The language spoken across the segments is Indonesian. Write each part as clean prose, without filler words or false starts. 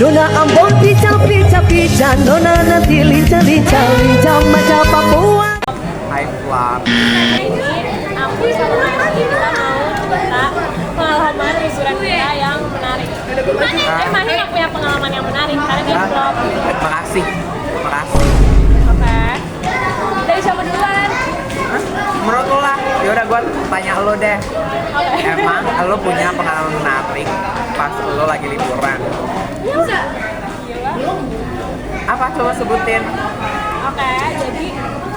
Nona ambon pica nona nanti lincah maca Papua. Hai Flap. Aku sama Mani kita mau cerita pengalaman liburan kita yang menarik. Mani nggak punya pengalaman yang menarik karena dia belum. Makasih. Oke. Dari siapa duluan? Menurut lo lah. Yaudah gue tanya lo deh. Oke. Emang lo punya pengalaman menarik pas lo lagi liburan? Gila. Apa coba sebutin? Oke, jadi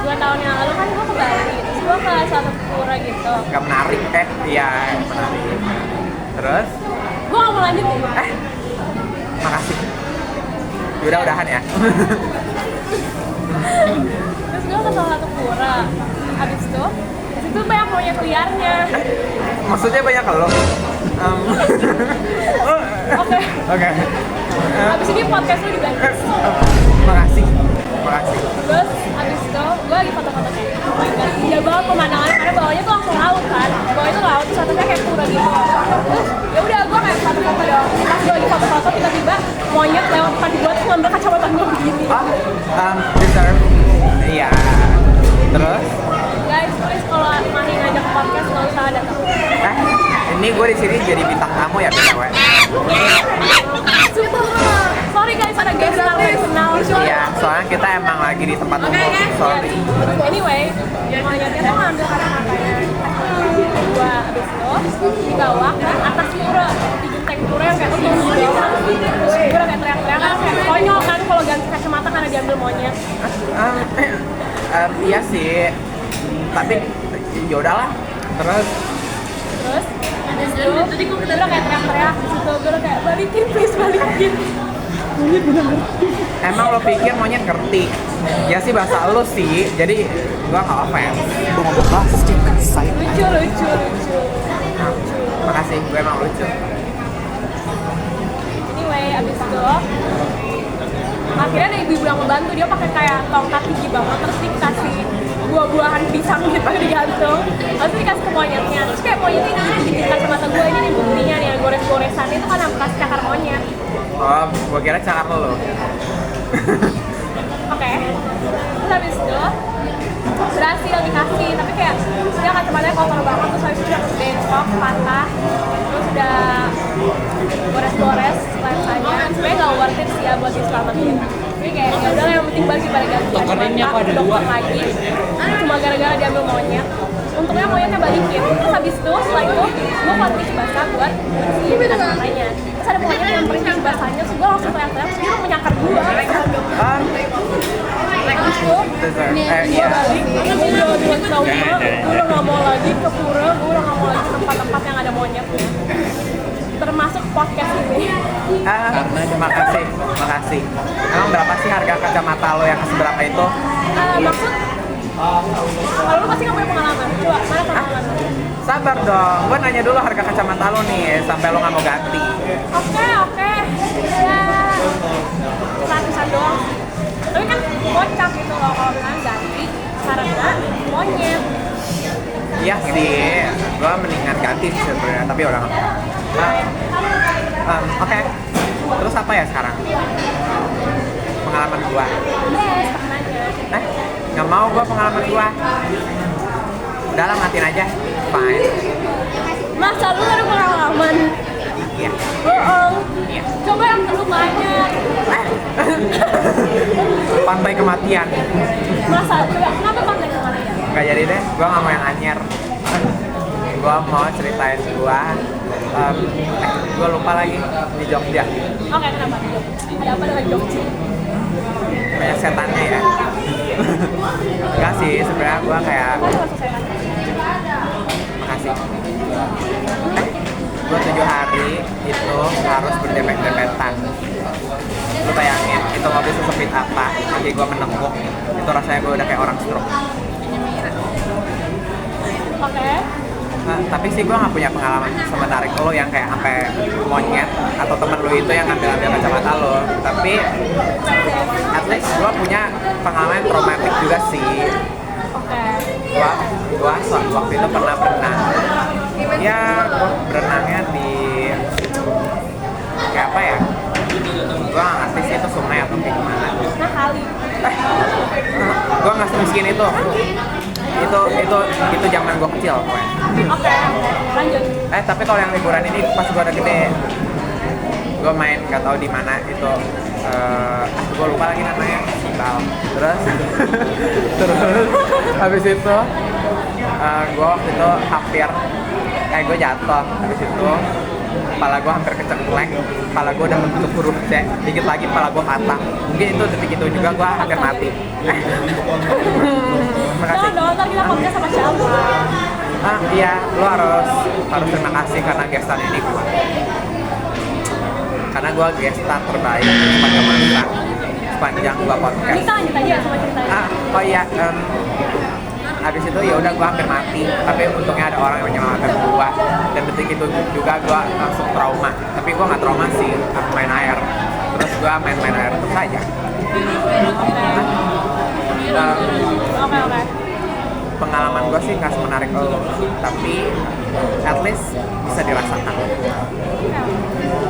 2 tahun yang lalu kan gue ke Bali, terus gue ke suatu pura gitu. Gak menarik iya menarik. Terus? Gue gak mau lanjut nih. Makasih. Yaudah udahan ya. Terus gue ke salah satu pura. Habis itu, disitu banyak monyet liarnya. Maksudnya banyak lo? Oke. Oke. Habis ini podcast lu juga. Makasih. Terus habis itu gue lagi foto-foto kayak oh my god, indah banget pemandangannya karena bawahnya tuh langsung laut kan. Bawahnya tuh laut, terus atasnya kayak pura gitu. Terus ya udah gue kayak foto-foto dong. Pas gue lagi foto-foto tiba-tiba monyet lewat depan gue terus ngambil kacamata gue begini. Deserve. Iya. Terus? Guys, please kalau Mani ngajak podcast nggak usah datang. Ini gue di sini jadi bintang tamu ya BTW. Sorry guys, ada guest star dari kenal. Iya, soalnya kita emang lagi di tempat umum. Sorry. Anyway, monyetnya tuh ngambil kacamatanya gue abis itu dibawa ke atas pura di genteng pura yang kayak tinggi banget. Terus gue udah kayak teriak-teriak kan kayak konyol kan kalau ganti kacamata karena diambil monyet. Iya sih, tapi ya udahlah. Terus Abis itu gue udah kayak teriak-teriak. Terus gue udah kayak balikin please balikin. emang lo pikir monyet ngerti? Ya sih bahasa lo sih, jadi gua nggak offense. Lucu. Makasih, gue emang lucu. Anyway, abis itu akhirnya ada ibu-ibu yang ngebantu, dia pakai kayak tongkat tinggi banget terus dikasih buah-buahan pisang gitu digantung terus dikasih ke monyetnya, terus kayak monyetnya ini di kacamata gue ini nih buktinya nih, gores-goresan itu kan bekas cakar monyet. Oh, gua kira cakar lo. Oke. Terus habis itu berhasil dikasih, tapi kayak dia kacamatanya kotor banget, terus habis itu udah bengkok, patah, terus udah gores-gores lensanya. Sebenarnya nggak worth it sih ya buat diselamatin. Jadi kayak ya udah yang penting bagi pada ganti dokter lagi. Cuma gara-gara diambil monyet. Untungnya monyetnya balikin. Terus habis itu setelah itu gue pakai tisu basah buat bersihin kacamatanya. Terus ada monyet yang nyamperin tisu basahnya, terus gue langsung teriak-teriak, terus dia mau menyakar gue. Terus itu Iya. balik, gue udah bilang sama gue udah gak mau lagi ke pura, gue udah gak mau lagi ke tempat-tempat yang ada monyetnya, termasuk podcast ini. Makasih. Emang berapa sih harga kacamata lo yang seberapa itu? Maksud kalau lu pasti gak punya pengalaman, coba mana pengalaman lu? Sabar dong, gue nanya dulu harga kacamata lo nih sampai lo nggak mau ganti. Oke, ya ratusan doang. Tapi kan kocak gitu loh kalau misalnya ganti karena monyet. Iya sih, gue mendingan ganti sih sebenarnya, tapi udah nggak. Oke. Terus apa ya sekarang? Pengalaman gue. Yes, makanya. Nggak mau gue pengalaman gue. Udah lah, matiin aja. Fine. Masa lu gak ada pengalaman? Iya. Bohong. Iya. Coba yang lu banyak. Pantai kematian. Masa coba kenapa pantai kematian? Nggak jadi deh, gue nggak mau yang anyer. Gue mau ceritain gue lupa lagi di Jogja. Oke, kenapa? Ada apa dengan Jogja? Banyak setannya ya. Enggak sih, sebenarnya gue kayak makasih. Gue 7 hari itu harus berdepet-depetan. Lu bayangin, itu mobil sesepit apa, jadi gue menengkuk. Itu rasanya gue udah kayak orang stroke. Oke. Tapi sih gue nggak punya pengalaman semenarik lo yang kayak sampai monyet atau temen lo itu yang ngambil kacamata lo. Tapi at least gue punya pengalaman traumatik juga sih. Oke. Gue waktu itu pernah berenang. Ya, gue berenangnya di kayak apa ya? Gue miskin itu zaman gue kecil pokoknya. Oke, lanjut. Tapi kalau yang liburan ini pas gue udah gede, gue main nggak tahu di mana itu, gue lupa lagi namanya, Sibal. Terus habis itu gue waktu itu hampir gue jatuh. Habis itu kepala gue hampir kecengklek, kepala gue udah bentuk huruf C, dikit lagi kepala gue patah. Mungkin itu detik itu juga gue hampir mati. Makasih. Jangan dong, ntar kita podcast sama siapa? Iya, lo harus terima kasih karena gestan ini gue. Karena gue gestar terbaik sepanjang masa, sepanjang gue podcast. Kita lanjut aja sama ceritanya. Oh iya, habis itu ya udah gue hampir mati, tapi untungnya ada orang yang menyelamatkan gue. Dan detik itu juga gue langsung trauma, tapi gue nggak trauma sih, aku main air. Terus gue main air terus aja. Oke. Pengalaman gue sih nggak semenarik lo, tapi at least bisa dirasakan.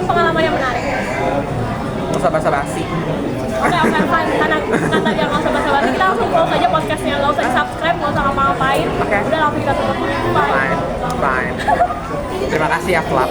Pengalaman yang menarik. Gak usah basa-basi. Oke, fine. Karena tadi yang nggak usah basa-basi, kita langsung close aja podcastnya. Nggak usah subscribe, nggak usah ngapa-ngapain. Oke. Udah langsung kita tutup. Bye. Fine. Terima kasih ya, Flap.